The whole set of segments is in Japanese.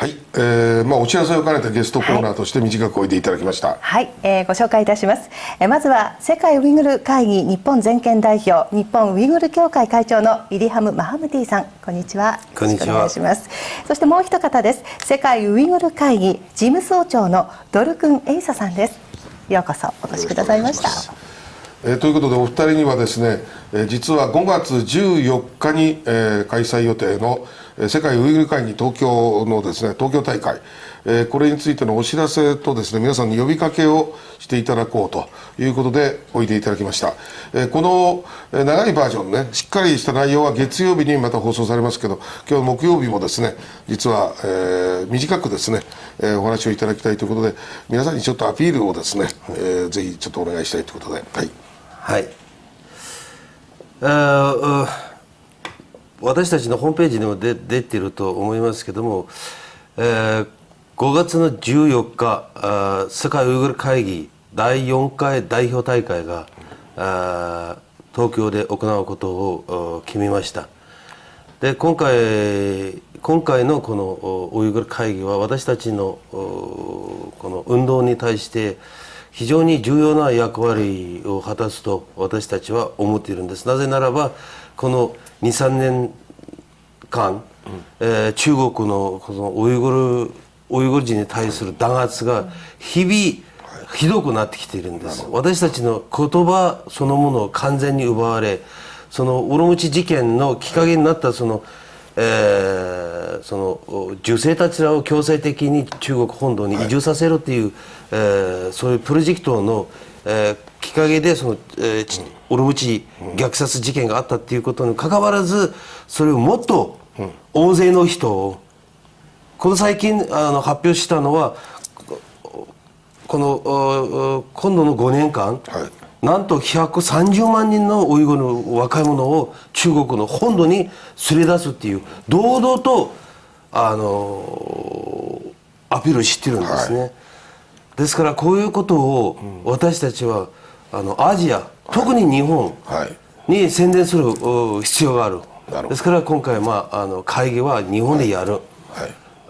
はい、お知らせを兼ねたゲストコーナーとして短くおいでいただきました。はい、ご紹介いたします。まずは世界ウイグル会議日本全権代表、日本ウイグル協会会長のイリハム・マハムディさん、こんにちは。こんにちは。よろしくお願いします。そしてもう一方です。世界ウイグル会議事務総長のドルクン・エイサさんです。ようこそお越しくださいました。ということでお二人にはですね、実は5月14日に、開催予定の世界ウイグル会議東京のですね、東京大会、これについてのお知らせとですね、皆さんに呼びかけをしていただこうということでおいでいただきました。この長いバージョンね、しっかりした内容は月曜日にまた放送されますけど、今日木曜日もですね、実は、短くですね、お話をいただきたいということで、皆さんにちょっとアピールをですね、ぜひちょっとお願いしたいということで、はい。はい。私たちのホームページにも出ていると思いますけども、5月の14日、世界ウイグル会議第4回代表大会が東京で行うことを決めました。で、今回のこのウイグル会議は私たちのこの運動に対して非常に重要な役割を果たすと私たちは思っているんです。なぜならばこの2、3年間、中国のこのウイグル人に対する弾圧が日々ひどくなってきているんです。私たちの言葉そのものを完全に奪われ、そのウルムチ事件のきっかけになったその女性たちらを強制的に中国本土に移住させるという、そういうプロジェクトの、きっかけでその、ウルムチ虐殺事件があったということにかかわらず、それをもっと大勢の人をこの最近発表したのはこの今度の5年間、なんと130万人のウイグルの若い者を中国の本土に連れ出すっていう堂々とアピールしてるんですね。ですからこういうことを私たちはアジア、特に日本に宣伝する必要がある。ですから今回、会議は日本でやる。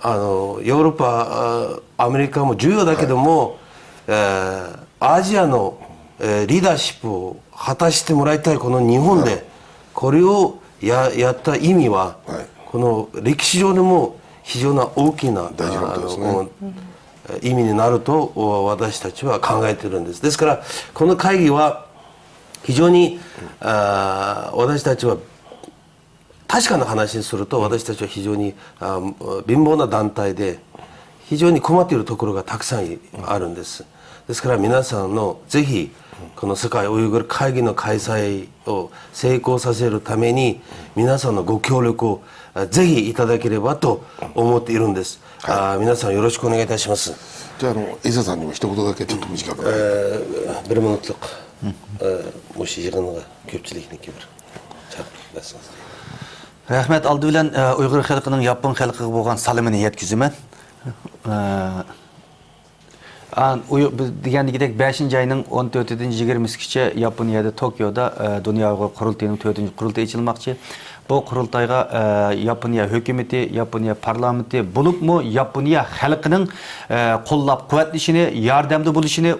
ヨーロッパ、アメリカも重要だけども、アジアのリーダーシップを果たしてもらいたいこの日本でこれをやった意味は、この歴史上でも非常に大きな意味になると私たちは考えているんです。ですからこの会議は非常に私たちは確かな話にすると、私たちは非常に貧乏な団体で非常に困っているところがたくさんあるんです。ですから皆さんのぜひこの世界ウイグル会議の開催を成功させるために皆さんのご協力をぜひいただければと思っているんです。皆さんよろしくお願いいたします。じゃあエイサさんにも一言だけちょっと短く。bir minutluk mushijig'inga ko'pchilikni kibir. Rahmat, aldı bilen Uyghur xalqının Yapon xalqiga bo'lgan salamini yetkizaman. Degandagidek 5-ayning 14-20gacha Yaponiyada Tokyoda Dunyo Uyg'ur qurultayining 4-qurultayi ochilmoqchi. Bu qurultayga Yaponiya hukumati, Yaponiya parlamenti bo'libmi Yaponiya xalqining qo'llab-quvvatlashini, yordamda bo'lishini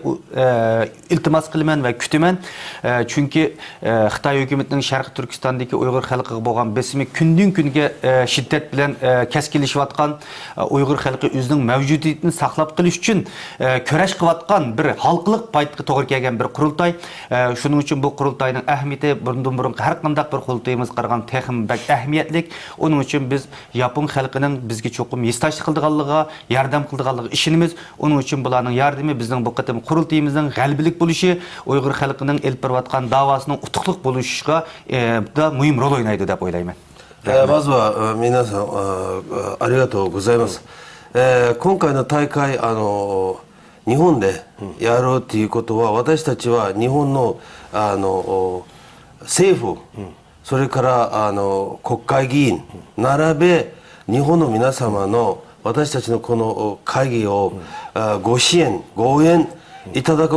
iltimos qilaman va kutaman. Chunki Xitoy hukumatining Sharq Turkistondagi Uyg'ur xalqiga bo'lgan besimi kundan-kunga shiddat bilan keskinlashayotgan, Uyg'ur xalqi o'zining mavjudiyatini saqlab qolish uchun kurash qilayotgan bir xalqlik paytga to'g'ri kelgan bir qurultay. Shuning uchun bu qurultayning ahamiyati bundan burun har qanday bir qurultayimiz qaragan bak ahamiyatlik. Onun için biz Yapon xalqining bizga cho'qim yestash qildiganligiga, yordam qildiganligiga ishonamiz. Onun için bularning yordami bizning bu qatim qurultayimizning g'albilik bo'lishi, Uyg'ur xalqining elib borayotgan davosining utuqliq bo'lishiga da muhim rol o'ynaydi deb o'ylayman. まずは皆さんありがとうございます。今回の大会日本でやろうということは、私たちは日本の政府、それから国会議員並べ日本の皆様の私たちのこの会議をご支援ご応援いただ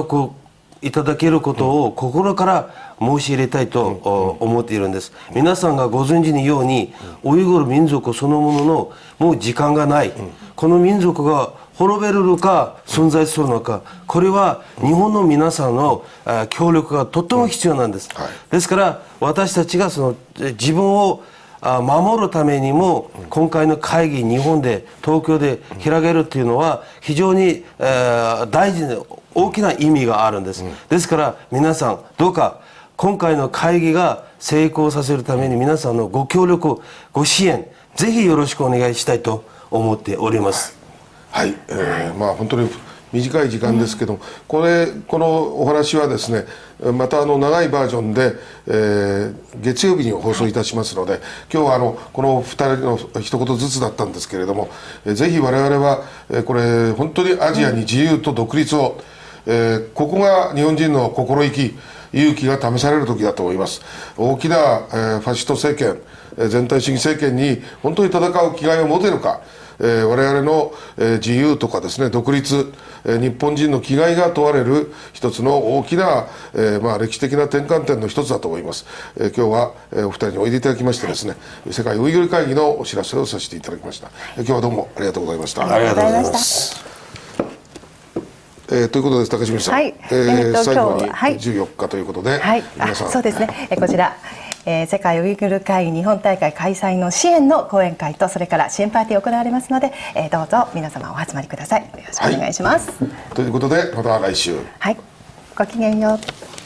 けることを心から申し入れたいと思っているんです。皆さんがご存知のようにウイグル民族そのもののもう時間がない、この民族が滅べるのか存在するのか、これは日本の皆さんの協力がとっても必要なんです、ですから私たちがその自分を守るためにも今回の会議、日本で東京で開けるというのは非常に大事な大きな意味があるんです、ですから皆さんどうか今回の会議が成功させるために皆さんのご協力ご支援ぜひよろしくお願いしたいと思っております。はい、まあ本当に短い時間ですけど、このお話はですね、また長いバージョンで、月曜日に放送いたしますので、今日はこの2人の一言ずつだったんですけれども、ぜひ我々は、これ本当にアジアに自由と独立を、ここが日本人の心意気勇気が試される時だと思います。大きな、ファシスト政権、全体主義政権に本当に戦う気概を持てるか、我々の、自由とかですね、独立、日本人の気概が問われる一つの大きな、まあ、歴史的な転換点の一つだと思います。今日は、お二人においでいただきましてですね、世界ウイグル会議のお知らせをさせていただきました。今日はどうもありがとうございました。ありがとうございます。ということで高清水さん、はい、最後にはい、14日ということで、はい、皆さんそうですね、こちら、世界ウイグル会議日本大会開催の支援の講演会とそれから支援パーティー行われますので、どうぞ皆様お集まりください。よろしくお願いします。ということでまた来週。はい、ごきげんよう。